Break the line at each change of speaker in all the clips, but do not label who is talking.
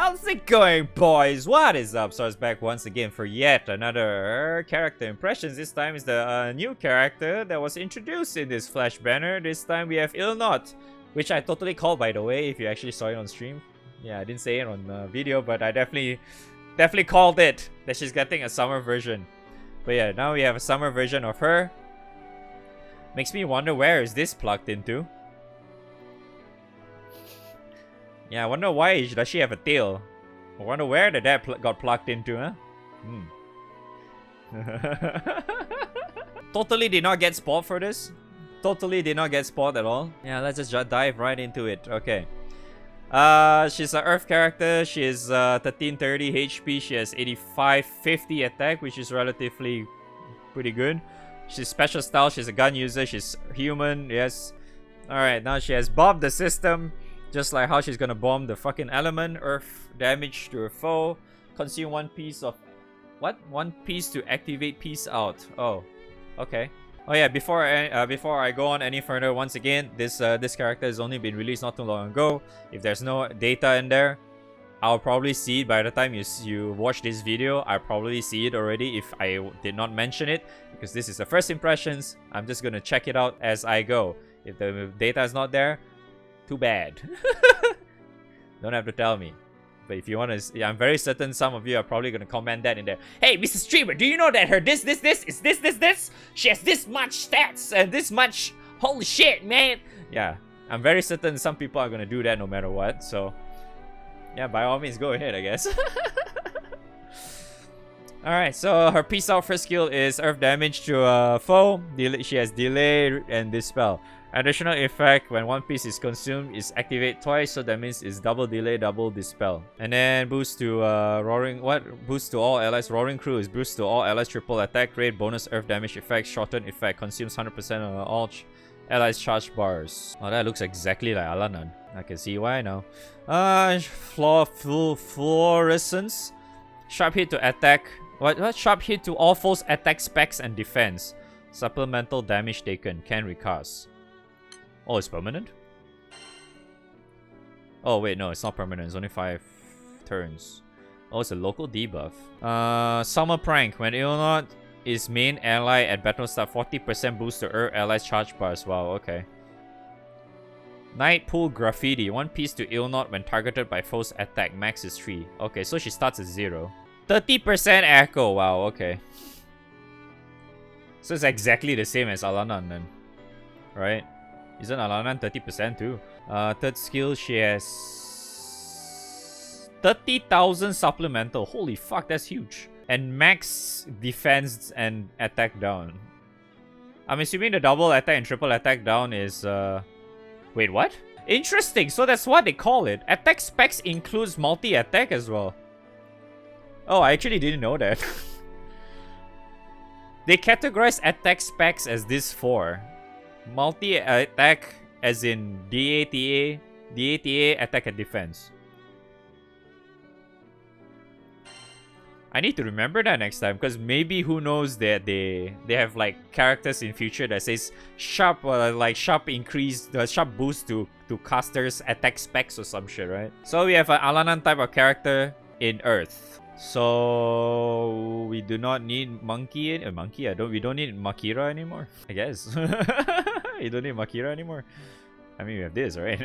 How's it going, boys? What is up? So it's back once again for yet another character impressions. This time is the new character that was introduced in this flash banner. This time we have Illnot, which I totally called, by the way, if you actually saw it on stream. Yeah, I didn't say it on video, but I definitely called it that she's getting a summer version. But yeah, now we have a summer version of her. Makes me wonder, where is this plugged into? Yeah, I wonder why does she have a tail? I wonder where that got plugged into, huh? Totally did not get spot for this. Totally did not get spot at all. Yeah, let's just dive right into it. Okay. She's an Earth character. She is 1330 HP. She has 8550 attack, which is relatively pretty good. She's special style. She's a gun user. She's human. Yes. Alright, now she has bombed the system. Just like how she's gonna bomb the fucking element. Earth damage to her foe. Consume one piece of... What? One piece to activate peace out. Oh. Okay. Oh yeah, before I go on any further, once again, this character has only been released not too long ago. If there's no data in there, I'll probably see it by the time you watch this video. I'll probably see it already if I did not mention it. Because this is the first impressions. I'm just gonna check it out as I go. If the data is not there, too bad. Don't have to tell me. But if you want to, yeah, I'm very certain some of you are probably going to comment that in there. Hey, Mr. Streamer, do you know that her this is this? She has this much stats and this much. Holy shit, man. Yeah, I'm very certain some people are going to do that no matter what. So, yeah, by all means, go ahead, I guess. Alright, so her peace out first skill is earth damage to a foe. She has delay and dispel. Additional effect when one piece is consumed is activate twice, so that means it's double delay, double dispel. And then boost to boost to all allies. Roaring Crew is boost to all allies, triple attack rate, bonus earth damage effect, shorten effect, consumes 100% of all allies charge bars. Oh, that looks exactly like Illnot. I can see why now. Fluorescence. Sharp hit to attack. What? Sharp hit to all foes attack specs and defense. Supplemental damage taken. Can recast. Oh, it's permanent? Oh, wait, no, it's not permanent. It's only 5 turns. Oh, it's a local debuff. Summer Prank. When Illnot is main ally at battle start, 40% boost to Earth allies charge bars. Wow, okay. Night Pool Graffiti. One piece to Illnot when targeted by foe's attack. Max is 3. Okay, so she starts at 0. 30% echo. Wow, okay. So it's exactly the same as Illnot then. Right? Isn't Illnot 30% too? Third skill, she has 30,000 supplemental. Holy fuck, that's huge. And max defense and attack down. I'm assuming the double attack and triple attack down is... Wait, what? Interesting, so that's what they call it. Attack specs includes multi-attack as well. Oh, I actually didn't know that. They categorize attack specs as this 4. Multi-attack as in DATA, attack and defense. I need to remember that next time, because maybe who knows that they have like characters in future that says sharp sharp increase, the sharp boost to casters attack specs or some shit, right? So we have an Illnot type of character in Earth. So we do not need monkey. We don't need Makira anymore, I guess. You don't need Makira anymore. I mean, we have this, right?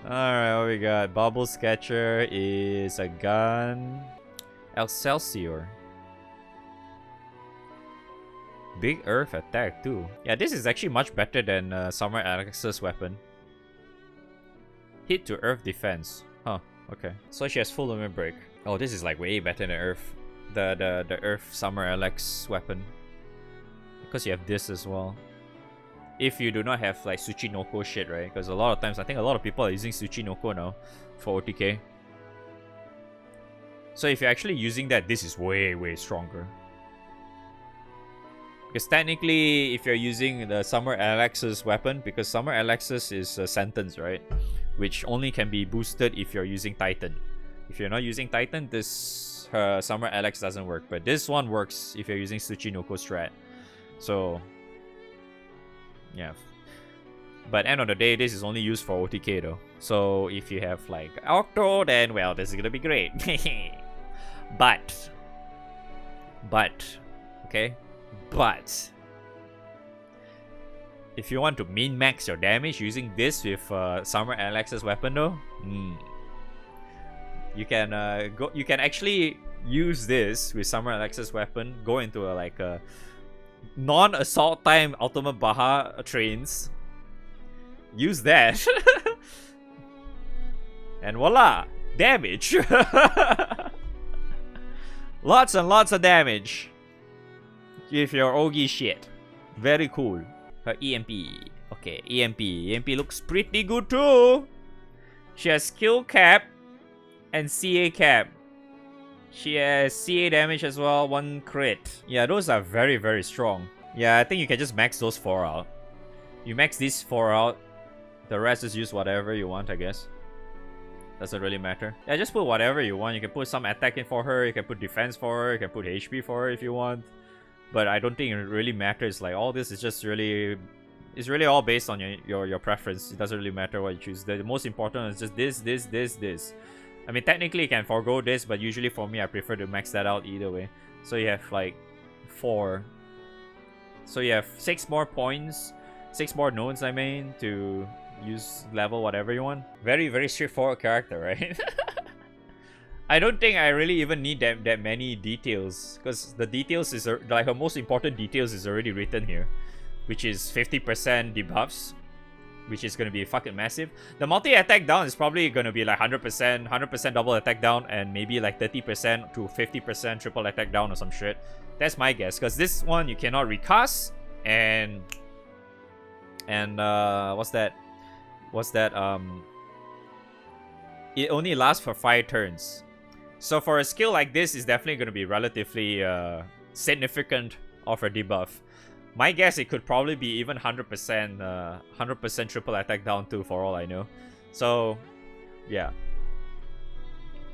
Alright, what we got? Bubble Sketcher is a gun. Excelsior. Big Earth attack too. Yeah, this is actually much better than Summer SSR weapon. Hit to Earth defense. Huh, okay. So she has full limit break. Oh, this is like way better than Earth. The Earth Summer LX weapon. Because you have this as well. If you do not have like Tsuchinoko shit, right? Because a lot of times, I think a lot of people are using Tsuchinoko now for OTK. So if you're actually using that, this is way, way stronger. Because technically, if you're using the Summer LX's weapon, because Summer LX's is a sentence, right? Which only can be boosted if you're using Titan. If you're not using Titan, this Summer LX doesn't work. But this one works if you're using Tsuchinoko strat. So, yeah. But end of the day, this is only used for OTK though. So if you have like Octo, then well, this is gonna be great. But, okay? But, if you want to min-max your damage using this with Summer Alex's weapon though, you can you can actually use this with Summer Alex's weapon, go into a non-assault time ultimate Baha trains, use that, and voila, damage. Lots and lots of damage with your Ogi shit. Very cool. Her EMP. Okay, EMP. EMP looks pretty good too. She has skill cap and CA cap. She has CA damage as well, 1 crit. Yeah, those are very, very strong. Yeah, I think you can just max those 4 out. You max these 4 out. The rest is use whatever you want, I guess. Doesn't really matter. Yeah, just put whatever you want. You can put some attack in for her. You can put defense for her. You can put HP for her if you want. But I don't think it really matters. Like, all this is just really... It's really all based on your preference. It doesn't really matter what you choose. The most important is just this. I mean, technically you can forego this, but usually for me, I prefer to max that out either way. So you have like 4. So you have 6 more points. 6 more nodes, I mean, to use level whatever you want. Very, very straightforward character, right? I don't think I really even need that many details, because the details is like her most important details is already written here, which is 50% debuffs, which is gonna be fucking massive. The multi attack down is probably gonna be like 100% double attack down, and maybe like 30% to 50% triple attack down or some shit. That's my guess, because this one you cannot recast, and what's that? It only lasts for 5 turns. So for a skill like this, is definitely going to be relatively significant of a debuff. My guess, it could probably be even 100% triple attack down too, for all I know. So yeah,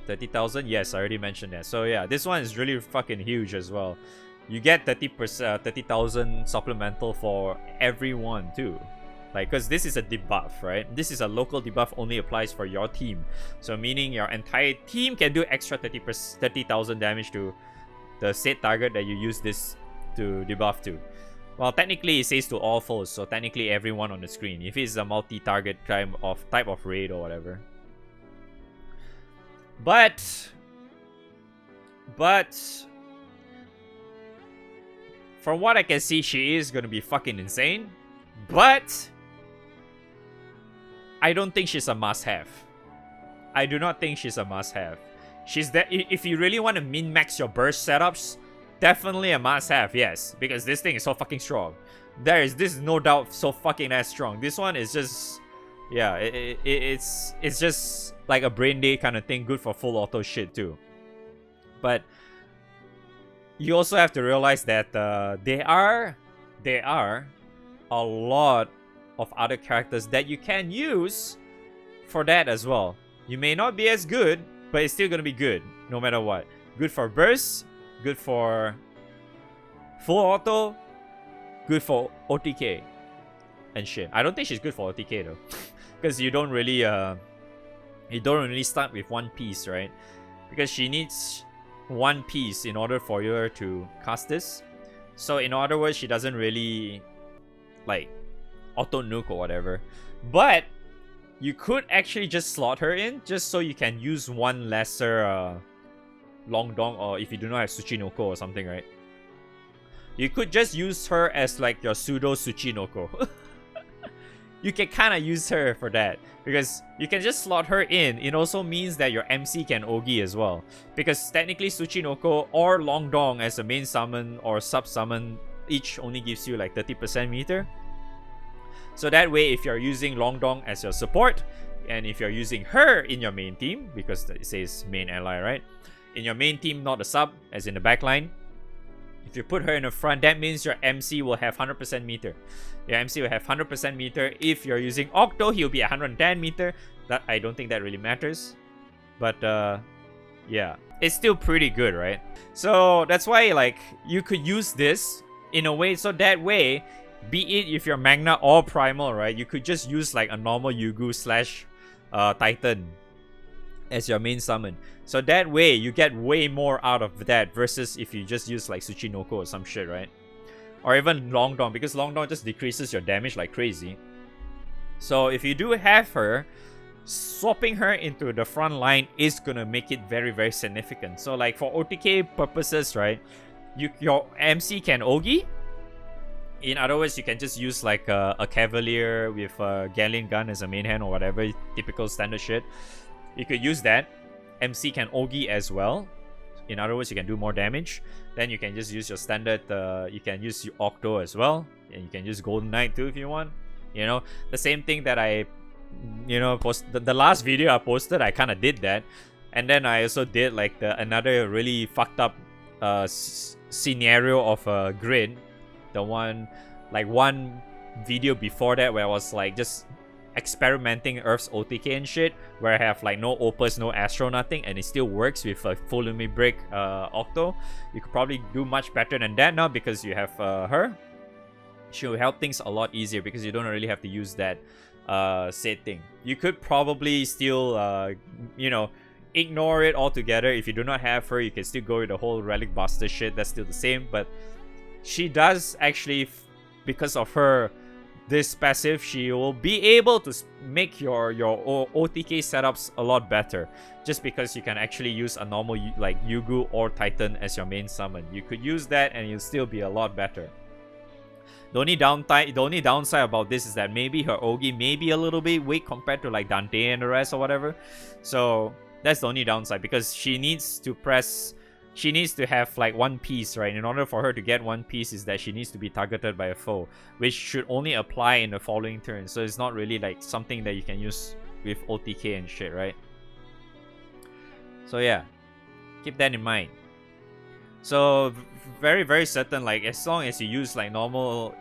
30,000. Yes, I already mentioned that. So yeah, this one is really fucking huge as well. You get 30,000 supplemental for everyone too. Like, because this is a debuff, right? This is a local debuff, only applies for your team. So meaning your entire team can do extra 30,000 damage to the said target that you use this to debuff to. Well, technically it says to all foes, so technically everyone on the screen, if it's a multi-target type of raid or whatever. But from what I can see, she is gonna be fucking insane. But I don't think she's a must-have. I do not think she's a must-have. She's that if you really want to min-max your burst setups, definitely a must-have, yes, because this thing is so fucking strong. This is no doubt so fucking that strong. This one is just, yeah, it's just like a brain day kind of thing, good for full auto shit too. But you also have to realize that there are a lot of other characters that you can use for that as well. You may not be as good, but it's still gonna be good no matter what. Good for burst, good for full auto, good for OTK and shit. I don't think she's good for OTK though, because you don't really start with one piece, right? Because she needs one piece in order for you to cast this. So in other words, she doesn't really like auto nuke or whatever. But you could actually just slot her in just so you can use one lesser Long Dong, or if you do not have Tsuchinoko or something, right? You could just use her as like your pseudo Tsuchinoko. You can kind of use her for that, because you can just slot her in. It also means that your MC can Ogi as well, because technically Tsuchinoko or Long Dong as a main summon or sub summon each only gives you like 30% meter. So that way, if you're using Long Dong as your support, and if you're using her in your main team, because it says main ally, right? In your main team, not the sub, as in the backline. If you put her in the front, that means your MC will have 100% meter. Your MC will have 100% meter. If you're using Octo, he'll be 110 meter. That I don't think that really matters. But yeah, it's still pretty good, right? So that's why like you could use this in a way, so that way be it if you're Magna or Primal, right? You could just use like a normal Yugu slash Titan as your main summon. So that way, you get way more out of that versus if you just use like Tsuchinoko or some shit, right? Or even Longdong, because Longdong just decreases your damage like crazy. So if you do have her, swapping her into the front line is gonna make it very, very significant. So like for OTK purposes, right? Your MC can Ogi. In other words, you can just use like a Cavalier with a Galleon gun as a main hand or whatever, typical standard shit. You could use that. MC can Ogi as well. In other words, you can do more damage. Then you can just use your standard, you can use your Octo as well. And you can use Golden Knight too if you want. You know, the same thing that I, you know, the last video I posted, I kind of did that. And then I also did like another really fucked up scenario of a grid. The one video before that where I was like just experimenting Earth's OTK and shit, where I have like no Opus, no Astro, nothing, and it still works with a full limit break Octo. You could probably do much better than that now because you have her. She'll help things a lot easier because you don't really have to use that said thing. You could probably still you know, ignore it altogether. If you do not have her, you can still go with the whole Relic Buster shit. That's still the same, but she does actually, because of her this passive, she will be able to make your OTK setups a lot better, just because you can actually use a normal like Yugu or Titan as your main summon. You could use that and you'll still be a lot better. The only downside about this is that maybe her Ogi may be a little bit weak compared to like Dante and the rest or whatever. So that's the only downside, because she needs to have like one piece, right? In order for her to get one piece is that she needs to be targeted by a foe, which should only apply in the following turn. So it's not really like something that you can use with OTK and shit, right? So yeah, keep that in mind. So very, very certain, like as long as you use like normal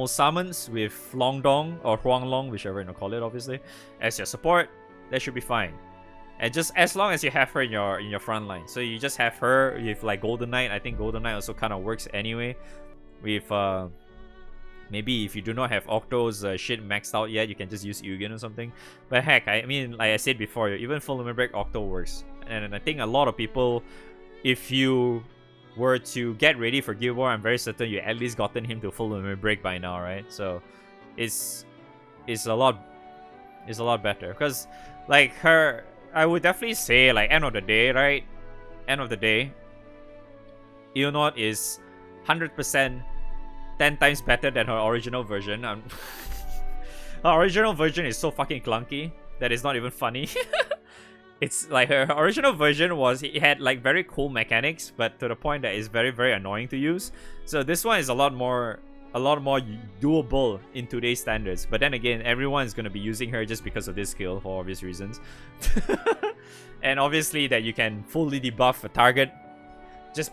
summons with Longdong or Huanglong, whichever you call it, obviously, as your support, that should be fine. And just as long as you have her in your front line. So you just have her with like Golden Knight. I think Golden Knight also kind of works anyway. With maybe if you do not have Octo's shit maxed out yet, you can just use Eugen or something. But heck, I mean, like I said before, even full limit break Octo works. And I think a lot of people, if you were to get ready for Guild War, I'm very certain you at least gotten him to full limit break by now, right? So it's a lot better, because like her, I would definitely say like end of the day, right? End of the day, Illnot is 100% 10 times better than her original version. Her original version is so fucking clunky that it's not even funny. It's like her original version it had like very cool mechanics, but to the point that it's very, very annoying to use. So this one is a lot more doable in today's standards. But then again, everyone is going to be using her just because of this skill for obvious reasons. And obviously that you can fully debuff a target just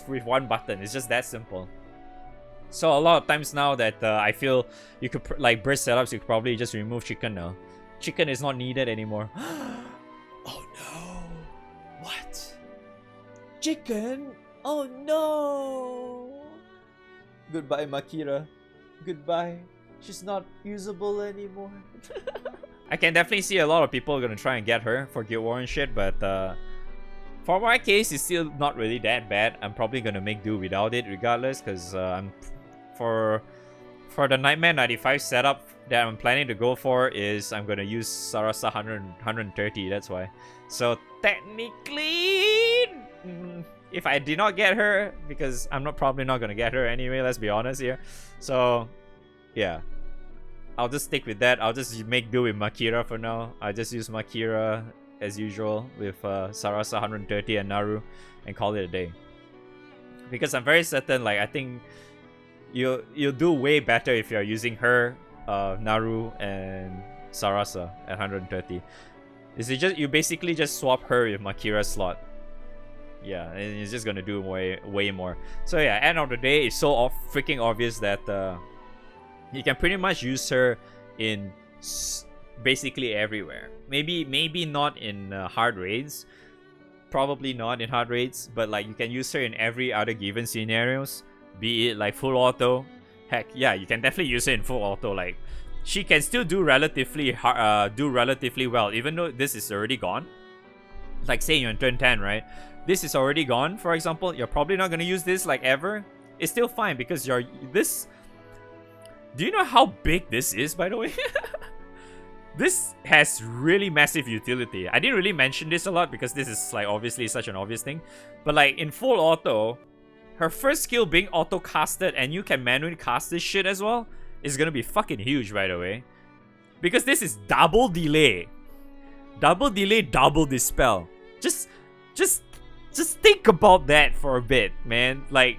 with one button. It's just that simple. So a lot of times now that I feel you could like burst setups, you could probably just remove Chicken now. Chicken is not needed anymore. Oh no! What? Chicken? Oh no! Goodbye, Makira. Goodbye. She's not usable anymore. I can definitely see a lot of people are gonna try and get her for Guild War and shit, but for my case, it's still not really that bad. I'm probably gonna make do without it regardless, because for the Nightmare 95 setup that I'm planning to go for is I'm gonna use Sarasa 130, that's why. So technically, if I did not get her, because I'm probably not gonna get her anyway, let's be honest here. So yeah, I'll just stick with that. I'll just make do with Makira for now. I just use Makira as usual with Sarasa 130 and Naru and call it a day. Because I'm very certain, like I think you'll do way better if you're using her, Naru, and Sarasa at 130. You basically just swap her with Makira's slot. Yeah, and it's just gonna do way more. So yeah, end of the day, it's so freaking obvious that you can pretty much use her in basically everywhere. Maybe not in hard raids, probably not in hard rates, but like you can use her in every other given scenarios, be it like full auto. Heck, yeah, you can definitely use her in full auto. Like, she can still do relatively well, even though this is already gone. Like, say you're in turn 10, right? This is already gone, for example. You're probably not gonna use this like ever. It's still fine because you're this. Do you know how big this is, by the way? This has really massive utility. I didn't really mention this a lot because this is like obviously such an obvious thing. But like in full auto, her first skill being auto casted and you can manually cast this shit as well is gonna be fucking huge, by the way. Because this is double delay. Double delay, double dispel. Just think about that for a bit, man. Like,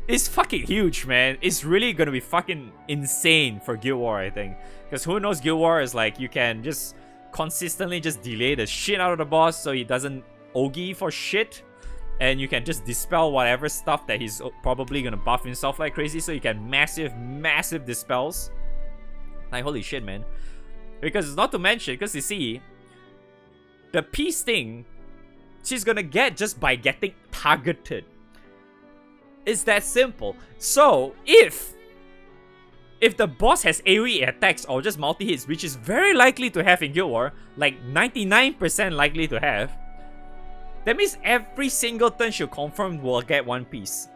it's fucking huge, man. It's really gonna be fucking insane for Guild War, I think. Because who knows, Guild War is like, you can just consistently just delay the shit out of the boss so he doesn't OG for shit. And you can just dispel whatever stuff that he's probably gonna buff himself like crazy. So you can massive dispels. Like, holy shit, man. Because not to mention, because you see, the peace thing, she's gonna get just by getting targeted. It's that simple. So, if the boss has AoE attacks or just multi-hits, which is very likely to have in Guild War, like 99% likely to have, that means every single turn she'll confirm will get one piece.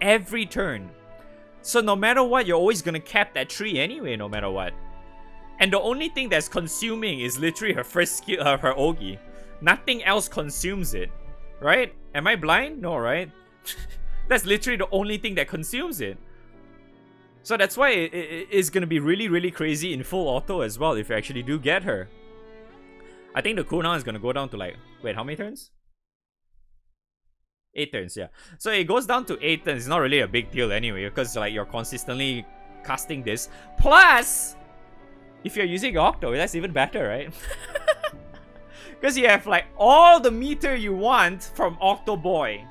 Every turn. So no matter what, you're always gonna cap that tree anyway, no matter what. And the only thing that's consuming is literally her first skill, her Ogi. Nothing else consumes it. Right? Am I blind? No, right? That's literally the only thing that consumes it. So that's why it's gonna be really crazy in full auto as well if you actually do get her. I think the cooldown is gonna go down to like, wait, how many turns? 8 turns, yeah. So it goes down to 8 turns. It's not really a big deal anyway, because like you're consistently casting this. Plus, if you're using Octo, that's even better, right? Because you have like all the meter you want from Octo Boy.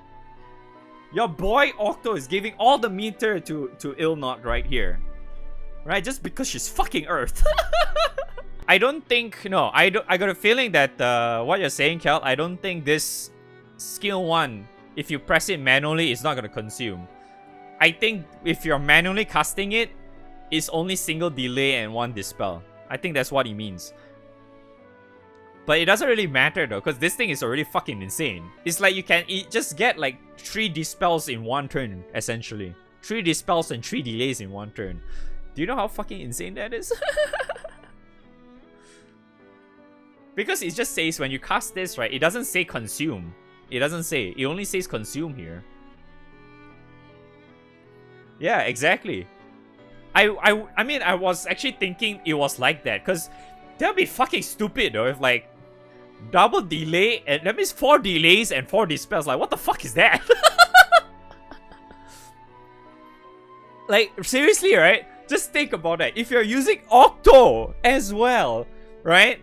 Your boy Octo is giving all the meter to Illnot right here. Right? Just because she's fucking Earth. I don't think... No, I got a feeling that what you're saying, Kel, I don't think this skill 1, if you press it manually, it's not going to consume. I think if you're manually casting it, it's only single delay and 1 dispel. I think that's what he means. But it doesn't really matter though, because this thing is already fucking insane. It's like you can just get like 3 dispels in 1 turn, essentially. 3 dispels and 3 delays in 1 turn. Do you know how fucking insane that is? Because it just says when you cast this, right, it doesn't say consume. It doesn't say. It only says consume here. Yeah, exactly. I mean, I was actually thinking it was like that, because that would be fucking stupid though if like double delay, and that means 4 delays and 4 dispels. Like, what the fuck is that? Like, seriously, right? Just think about that. If you're using Octo as well, right?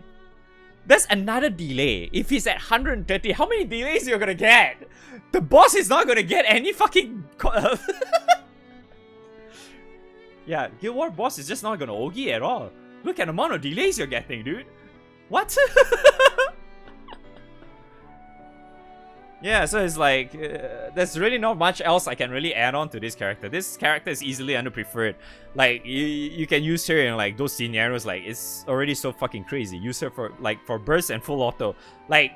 That's another delay. If he's at 130, how many delays you're gonna get? The boss is not gonna get any fucking... Yeah, Guild War boss is just not gonna Ogi at all. Look at the amount of delays you're getting, dude. What? Yeah, so it's like, there's really not much else I can really add on to this character. This character is easily underpreferred. Like, you can use her in like those scenarios, like, it's already so fucking crazy. Use her for like, for burst and full auto. Like,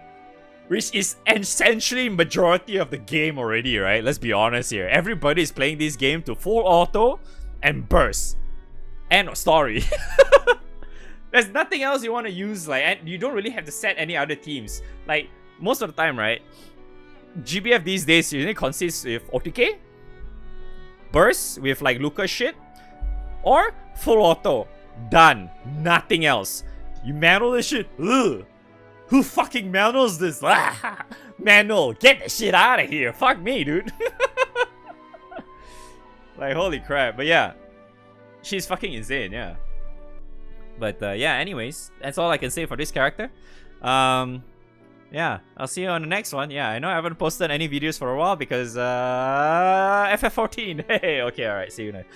which is essentially majority of the game already, right? Let's be honest here. Everybody is playing this game to full auto and burst. End of story. There's nothing else you want to use, like, and you don't really have to set any other teams. Like, most of the time, right? GBF these days usually consists with OTK, burst with like Lucas shit, or full auto. Done. Nothing else. You manual this shit? Ugh. Who fucking manuals this? Manual, get the shit out of here. Fuck me, dude. Like, holy crap. But yeah, she's fucking insane, yeah. But yeah, anyways, that's all I can say for this character. Yeah, I'll see you on the next one. Yeah, I know I haven't posted any videos for a while because FF14. Hey, okay, alright, see you next.